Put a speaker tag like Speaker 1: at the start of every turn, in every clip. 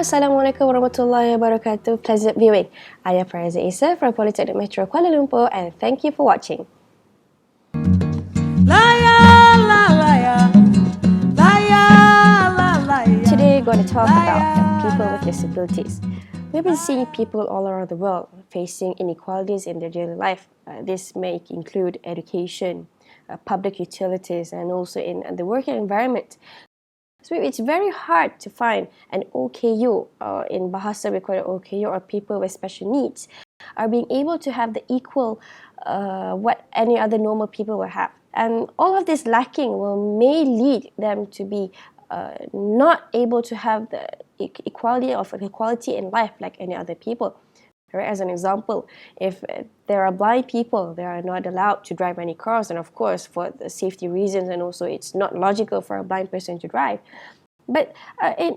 Speaker 1: Assalamualaikum warahmatullahi wabarakatuh. Pleasant viewing. I am Fariza Isa from Politeknik METrO Kuala Lumpur, and thank you for watching. Today we're going to talk about people with disabilities. We've been seeing people all around the world facing inequalities in their daily life. This may include education, public utilities, and also in the working environment. So it's very hard to find an OKU, or in Bahasa we call it OKU, or people with special needs, are being able to have the equal what any other normal people will have. And all of this lacking may lead them to be not able to have the equality in life like any other people. Right? As an example, if there are blind people, they are not allowed to drive any cars, and of course for the safety reasons, and also it's not logical for a blind person to drive. But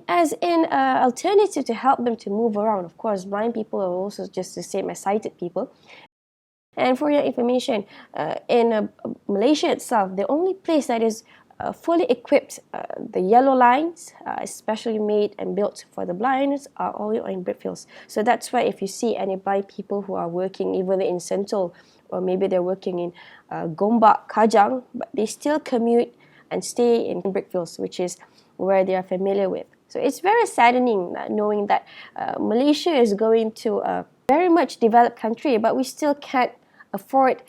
Speaker 1: as an alternative to help them to move around, of course, blind people are also just the same as sighted people. And for your information, in Malaysia itself, the only place that is fully equipped, the yellow lines, especially made and built for the blinds, are all in brickfields. So that's why if you see any blind people who are working even in Sentul, or maybe they're working in Gombak, Kajang, but they still commute and stay in brickfields, which is where they are familiar with. So it's very saddening knowing that Malaysia is going to a very much developed country, but we still can't afford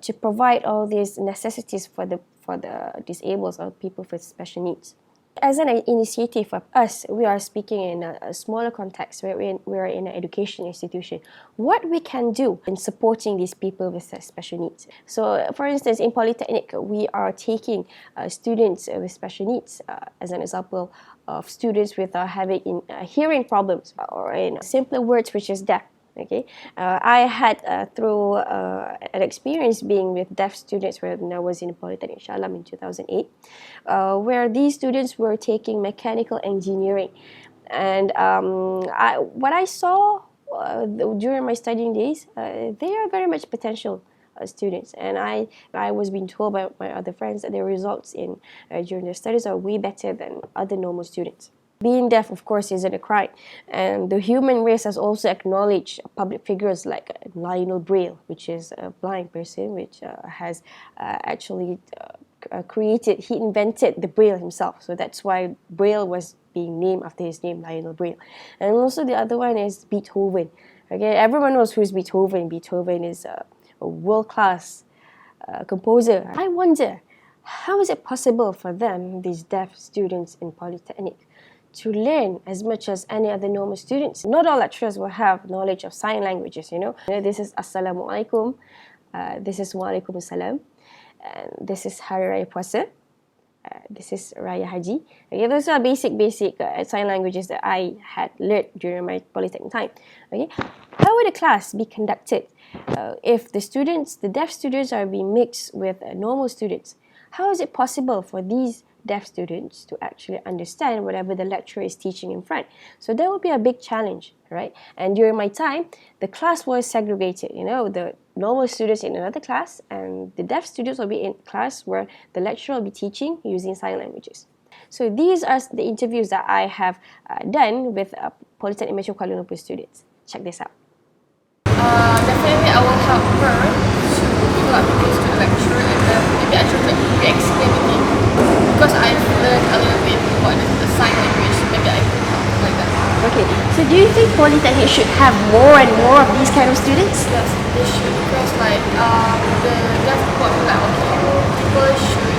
Speaker 1: to provide all these necessities for the disabled or people with special needs. As an initiative of us, we are speaking in a smaller context where we are in an education institution. What we can do in supporting these people with special needs. So, for instance, in Polytechnic, we are taking students with special needs as an example of students with having hearing problems, or in simpler words, which is deaf. Okay, I had through an experience being with deaf students when I was in Polytechnic Shalam in 2008, where these students were taking mechanical engineering, and what I saw during my studying days, they are very much potential students, and I was being told by my other friends that their results in during their studies are way better than other normal students. Being deaf, of course, isn't a crime, and the human race has also acknowledged public figures like Lionel Braille, which is a blind person, which has actually created, he invented the Braille himself, so that's why Braille was being named after his name, Lionel Braille. And also the other one is Beethoven. Okay, everyone knows who's Beethoven. Beethoven is a world-class composer. I wonder, how is it possible for them, these deaf students in Polytechnic, to learn as much as any other normal students? Not all lecturers will have knowledge of sign languages, you know. This is Assalamualaikum, this is Waalaikumsalam, and this is Hari Raya Puasa, this is Raya Haji. Okay, those are basic sign languages that I had learned during my Polytechnic time. Okay, how would a class be conducted if the deaf students are being mixed with normal students? How is it possible for these deaf students to actually understand whatever the lecturer is teaching in front? So that would be a big challenge, right? And during my time, the class was segregated. You know, the normal students in another class, and the deaf students will be in class where the lecturer will be teaching using sign languages. So these are the interviews that I have done with Polytechnic METrO Kuala Lumpur students. Check this out.
Speaker 2: Definitely I will help her to introduce to the lecturer, and then maybe I should be explaining it, because I've learned a little bit about the sign language. Maybe I could help like that.
Speaker 1: Okay, so do you think Polytechnic should have more and more of these kind of students?
Speaker 2: Yes, they should, because like the deaf people feel like, okay, people should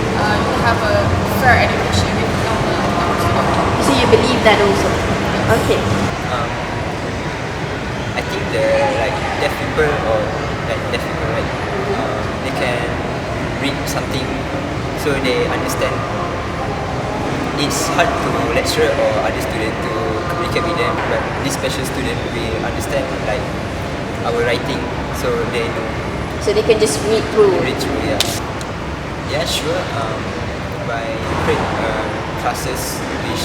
Speaker 2: have a fair education with normal students.
Speaker 1: So you believe that also?
Speaker 2: Yes.
Speaker 1: Okay.
Speaker 3: I think the deaf people, or deaf people, right? They can read something, so they understand. It's hard to lecturer or other student to communicate with them, but this special student will understand like our writing, so they know.
Speaker 1: So they can just read through.
Speaker 3: Yeah. Yeah, sure. By create classes which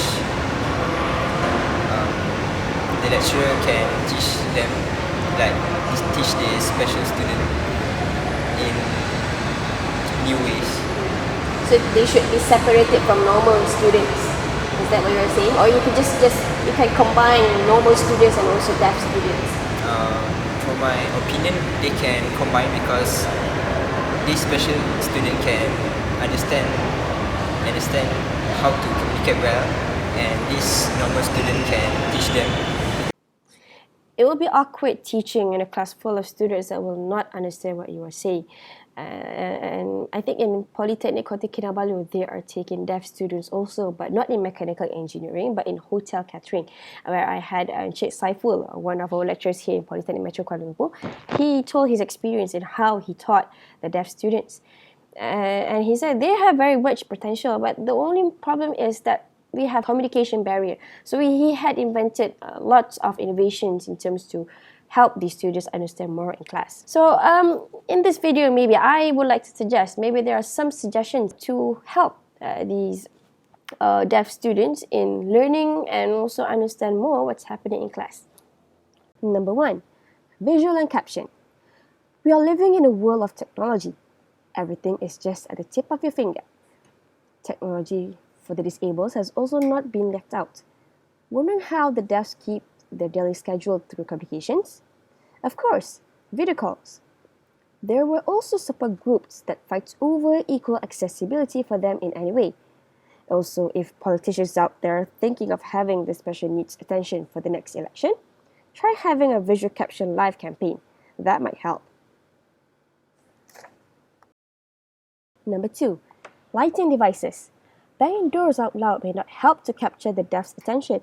Speaker 3: the lecturer can teach them, like teach the special student in new ways.
Speaker 1: So they should be separated from normal students. Is that what you're saying? Or you could just you can combine normal students and also deaf students?
Speaker 3: For my opinion, they can combine because this special student can understand how to communicate well, and this normal student can teach them.
Speaker 1: It will be awkward teaching in a class full of students that will not understand what you are saying. And I think in Polytechnic Kota Kinabalu, they are taking deaf students also, but not in mechanical engineering, but in hotel catering, where I had Encik Saiful, one of our lecturers here in Polytechnic METrO Kuala Lumpur. He told his experience in how he taught the deaf students. And he said they have very much potential, but the only problem is that we have communication barrier. So he had invented lots of innovations in terms to help these students understand more in class. So in this video, maybe I would like to suggest, maybe there are some suggestions to help these deaf students in learning and also understand more what's happening in class. Number 1, visual and caption. We are living in a world of technology. Everything is just at the tip of your finger. Technology for the disabled has also not been left out. Wondering how the deaf keep their daily schedule through communications? Of course, video calls. There were also support groups that fight over equal accessibility for them in any way. Also, if politicians out there are thinking of having the special needs attention for the next election, try having a visual caption live campaign. That might help. Number 2, lighting devices. Banging doors out loud may not help to capture the deaf's attention.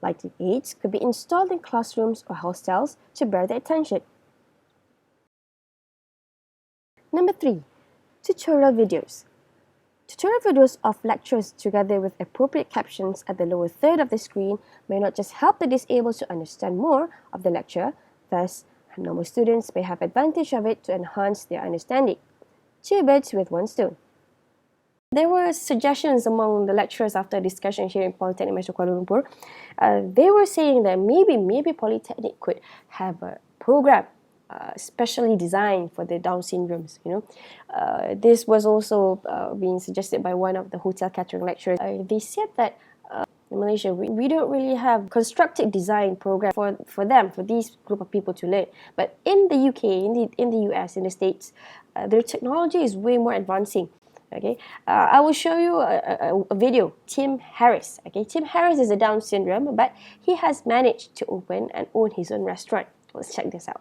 Speaker 1: Lighting aids could be installed in classrooms or hostels to bear their attention. Number 3, tutorial videos. Tutorial videos of lectures together with appropriate captions at the lower third of the screen may not just help the disabled to understand more of the lecture, thus normal students may have advantage of it to enhance their understanding. 2 birds with 1 stone. There were suggestions among the lecturers after a discussion here in Polytechnic METrO Kuala Lumpur. They were saying that maybe Polytechnic could have a program specially designed for the Down syndromes. This was also being suggested by one of the hotel catering lecturers. They said that in Malaysia, we don't really have constructed design program for them, for these group of people to learn. But in the UK, in the US, in the States, their technology is way more advancing. Okay, I will show you a video. Tim Harris. Okay, Tim Harris is a Down syndrome, but he has managed to open and own his own restaurant. Let's check this out.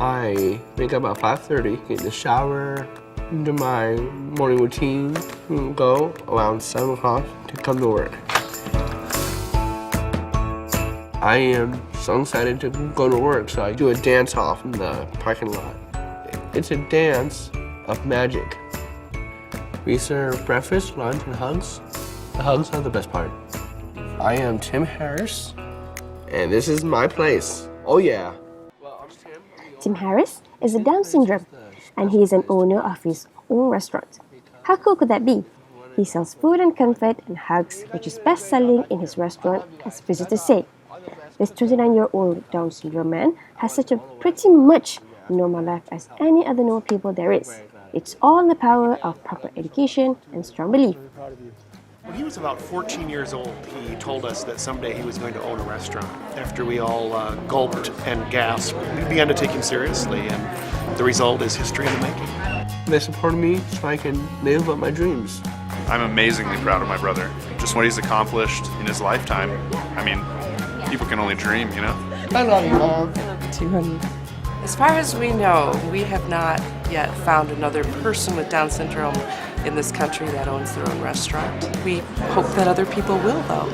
Speaker 4: I wake up at 5:30, get in the shower, do my morning routine, and go around 7 o'clock to come to work. I am so excited to go to work, so I do a dance off in the parking lot. It's a dance of magic. We serve breakfast, lunch, and hugs. The hugs are the best part. I am Tim Harris, and this is my place. Oh yeah.
Speaker 1: Tim Harris is a Down syndrome, and he is an owner of his own restaurant. How cool could that be? He sells food and comfort and hugs, which is best selling in his restaurant, as visitors say. This 29-year-old Down syndrome man has such a pretty much normal life as any other normal people there is. It's all in the power of proper education and strong belief.
Speaker 5: When he was about 14 years old, he told us that someday he was going to own a restaurant. After we all gulped and gasped, we began to take him seriously, and the result is history in the making.
Speaker 4: They support me so I can live up my dreams.
Speaker 6: I'm amazingly proud of my brother. Just what he's accomplished in his lifetime. I mean, people can only dream, you know?
Speaker 4: I love you, Mom.
Speaker 7: I love you too, honey. As far as we know, we have not yet found another person with Down syndrome in this country that owns their own restaurant. We hope that other people will, though.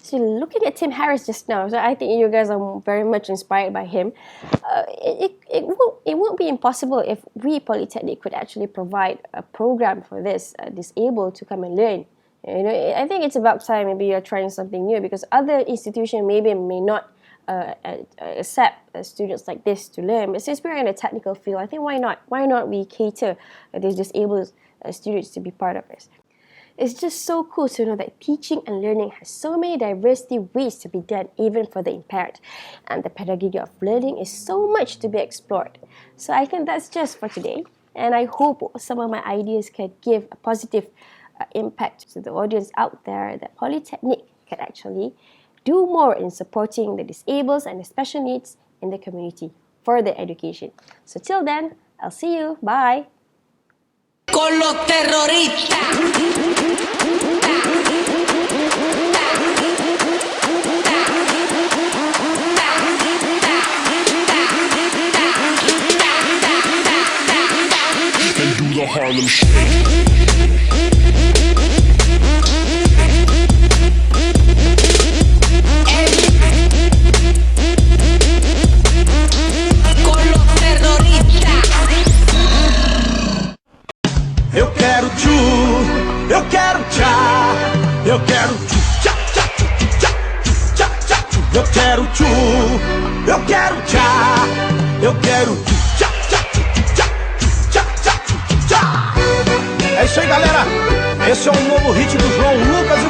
Speaker 1: So looking at Tim Harris just now, so I think you guys are very much inspired by him. It won't be impossible if we Polytechnic could actually provide a program for this disabled to come and learn. I think it's about time maybe you're trying something new, because other institutions maybe may not accept students like this to learn. But since we're in a technical field, I think why not? Why not we cater these disabled students to be part of this? It's just so cool to know that teaching and learning has so many diversity ways to be done, even for the impaired. And the pedagogy of learning is so much to be explored. So I think that's just for today. And I hope some of my ideas can give a positive impact to the audience out there, that Polytechnic can actually do more in supporting the disabled and the special needs in the community for their education. So till then, I'll see you. Bye.
Speaker 8: Con los terroristas.
Speaker 9: And do the Harlem Shake.
Speaker 10: Eu quero tchu, eu quero tchá, eu quero tchu, tchá, tchá, tchá, tchá, tchá, tchu. Eu quero tchu, eu quero tchá, eu quero tchu, tchá, tchá, tchá, tchá, tchá, tchá. É isso aí, galera. Esse é o novo hit do João Lucas